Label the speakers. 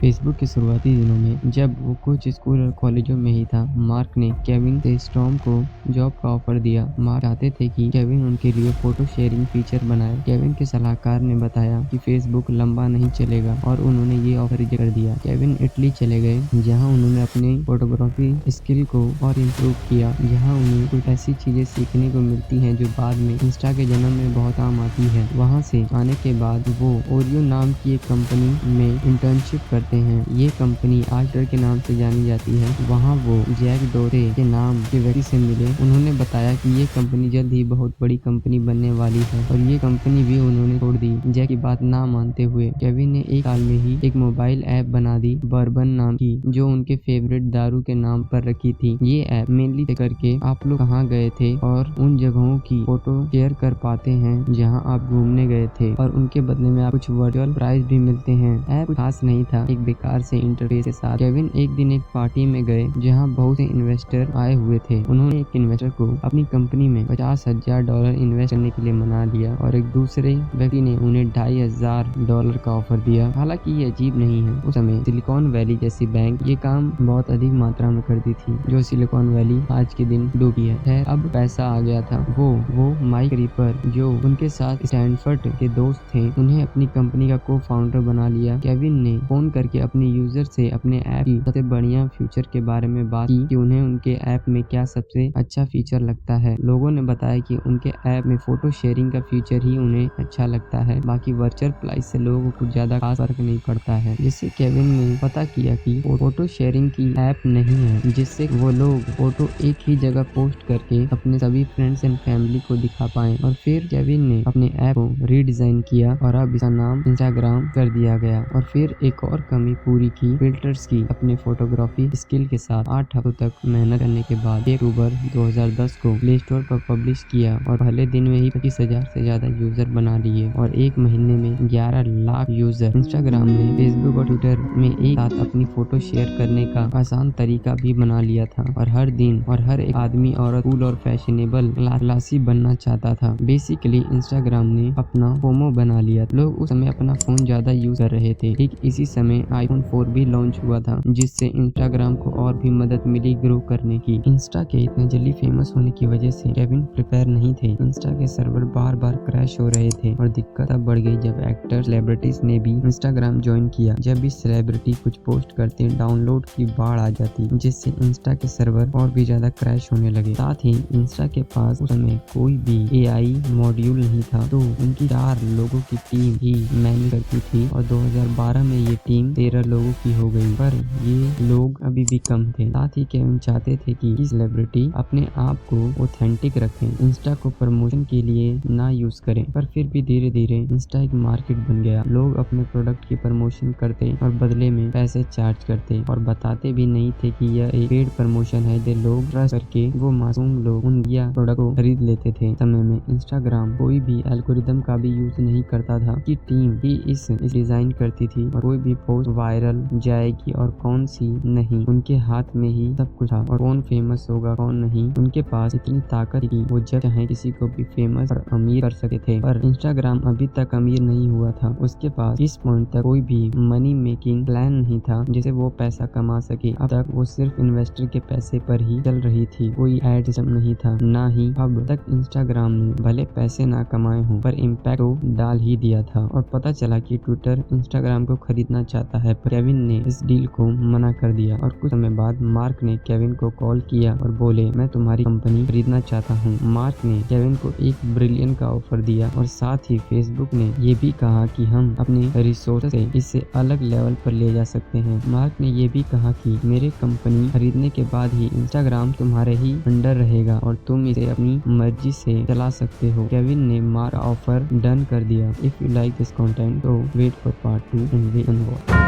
Speaker 1: Facebook के शुरुआती दिनों में जब वो कुछ स्कूल और कॉलेजों में ही था, मार्क ने केविन सेस्ट्रॉम को जॉब का ऑफर दिया। मार्क चाहते थे कि केविन उनके लिए फोटो शेयरिंग फीचर बनाए। केविन के सलाहकार ने बताया कि फेसबुक लंबा नहीं चलेगा और उन्होंने ये ऑफर रिजेक्ट कर दिया। केविन इटली चले गए, जहाँ उन्होंने अपनी फोटोग्राफी स्किल को और इम्प्रूव किया। यहाँ उन्हें कुछ ऐसी चीजें सीखने को मिलती हैं जो बाद में इंस्टा के जन्म में बहुत काम आती है। वहाँ से आने के बाद वो ओरियो नाम की एक कंपनी में इंटर्नशिप करते हैं। ये कंपनी आजटर के नाम से जानी जाती है। वहाँ वो जैक डोरे के नाम के व्यक्ति से मिले। उन्होंने बताया कि ये कंपनी जल्द ही बहुत बड़ी कंपनी बनने वाली है और ये कंपनी भी उन्होंने छोड़ दी। जैक की बात ना मानते हुए केविन ने एक साल में ही एक मोबाइल ऐप बना दी, बर्बन नाम की, जो उनके फेवरेट दारू के नाम पर रखी थी। ये ऐप मेनली करके आप लोग कहाँ गए थे और उन जगहों की फोटो शेयर कर पाते हैं जहाँ आप घूमने गए थे, और उनके बदले में आप कुछ वर्चुअल प्राइज भी मिलते हैं। ऐप कुछ खास नहीं था, एक बेकार से इंटरफेस के साथ। केविन एक दिन एक पार्टी में गए जहाँ बहुत से इन्वेस्टर आए हुए थे। उन्होंने एक इन्वेस्टर को अपनी कंपनी में $50,000 इन्वेस्ट करने के लिए मना लिया और एक दूसरे व्यक्ति ने उन्हें $2,500 का ऑफर दिया। हालांकि ये अजीब नहीं है, उस समय सिलिकॉन वैली जैसी बैंक ये काम बहुत अधिक मात्रा में करती थी, जो सिलिकॉन वैली आज के दिन डूबी है। अब पैसा आ गया था। वो माइक रीपर, जो उनके साथ स्टैनफोर्ड के दोस्त थे, उन्हें अपनी कंपनी का को फाउंडर बना लिया। केविन ने फोन करके अपने यूजर से अपने ऐप की सबसे बढ़िया फीचर के बारे में बात की कि उन्हें उनके ऐप में क्या सबसे अच्छा फीचर लगता है। लोगों ने बताया कि उनके ऐप में फोटो शेयरिंग का फीचर ही उन्हें अच्छा लगता है, बाकी वर्चुअल प्राइस से लोगों को कुछ ज्यादा खास फर्क नहीं पड़ता है। जिससे केविन ने पता किया कि फोटो शेयरिंग की ऐप नहीं है जिससे वो लोग फोटो एक ही जगह पोस्ट करके अपने सभी फ्रेंड्स एंड फैमिली को दिखा पाए। और फिर केविन ने अपने ऐप को रीडिजाइन किया और अब इसका नाम इंस्टाग्राम कर दिया गया। और फिर एक और कमी पूरी की, फिल्टर्स की। अपने फोटोग्राफी स्किल के साथ 8 हफ्तों तक मेहनत करने के बाद 1 अक्टूबर 2010 को प्ले स्टोर पर पब्लिश किया और पहले दिन में ही 25,000 से ज्यादा यूजर बना लिए और एक महीने में 11 लाख यूजर। इंस्टाग्राम ने फेसबुक और ट्विटर में एक साथ अपनी फोटो शेयर करने का आसान तरीका भी बना लिया था और हर दिन और हर एक आदमी औरत कूल और फैशनेबल क्लासी बनना चाहता था। बेसिकली इंस्टाग्राम ने अपना फोमो बना लिया। लोग उस समय अपना फोन ज्यादा यूज कर रहे थे। ठीक इसी समय iPhone 4 भी लॉन्च हुआ था, जिससे इंस्टाग्राम को और भी मदद मिली ग्रो करने की। इंस्टा के इतने जल्दी फेमस होने की वजह से केविन प्रिपेयर नहीं थे। इंस्टा के सर्वर बार बार क्रैश हो रहे थे और दिक्कत अब बढ़ गई जब एक्टर सेलिब्रिटीज ने भी इंस्टाग्राम ज्वाइन किया। जब भी सेलिब्रिटी कुछ पोस्ट करते, डाउनलोड की बाढ़ आ जाती, जिससे इंस्टा के सर्वर और भी ज्यादा क्रैश होने लगे। साथ ही इंस्टा के पास उस समय कोई भी AI मॉड्यूल नहीं था, तो उनकी 4 लोगों की टीम ही मैनेज करती थी और 2012 में ये टीम 13 लोगों की हो गई, पर ये लोग अभी भी कम थे। साथ ही केविन चाहते थे कि सेलिब्रिटी अपने आप को ऑथेंटिक रखें, इंस्टा को प्रमोशन के लिए ना यूज करें। पर फिर भी धीरे धीरे इंस्टा एक मार्केट बन गया। लोग अपने प्रोडक्ट की प्रमोशन करते और बदले में पैसे चार्ज करते और बताते भी नहीं थे कि यह एक पेड प्रमोशन है। जो लोग ट्रस्ट करके वो मासूम लोग उन प्रोडक्ट को खरीद लेते थे। समय में इंस्टाग्राम कोई भी एल्गोरिदम का भी यूज नहीं करता था, कि टीम ही इस डिजाइन करती थी और कोई भी पोस्ट वायरल जाएगी और कौन सी नहीं, उनके हाथ में ही सब कुछ था। और कौन फेमस होगा कौन नहीं, उनके पास इतनी ताकत थी वो जब चाहे किसी को भी फेमस और अमीर कर सकते थे। पर इंस्टाग्राम अभी तक अमीर नहीं हुआ था। उसके पास इस पॉइंट तक कोई भी मनी मेकिंग प्लान नहीं था जिससे वो पैसा कमा सके। अब तक वो सिर्फ इन्वेस्टर के पैसे पर ही चल रही थी, कोई एड सिस्टम नहीं था, ना ही अब तक इंस्टाग्राम ने भले पैसे ना कमाए हों पर इम्पैक्ट तो डाल ही दिया था। और पता चला कि ट्विटर इंस्टाग्राम को खरीदना चाहता है, पर केविन ने इस डील को मना कर दिया। और कुछ समय बाद मार्क ने केविन को कॉल किया और बोले, मैं तुम्हारी कंपनी खरीदना चाहता हूँ। मार्क ने केविन को $1 बिलियन का ऑफर दिया और साथ ही फेसबुक ने ये भी कहा कि हम अपने रिसोर्स से इसे अलग लेवल पर ले जा सकते हैं। मार्क ने ये भी कहा कि मेरे कंपनी खरीदने के बाद ही इंस्टाग्राम तुम्हारे ही अंडर रहेगा और तुम इसे अपनी मर्जी से चला सकते हो। केविन ने मार्क ऑफर डन कर दिया। If you like this content, तो wait for part 2 and we अनवॉच।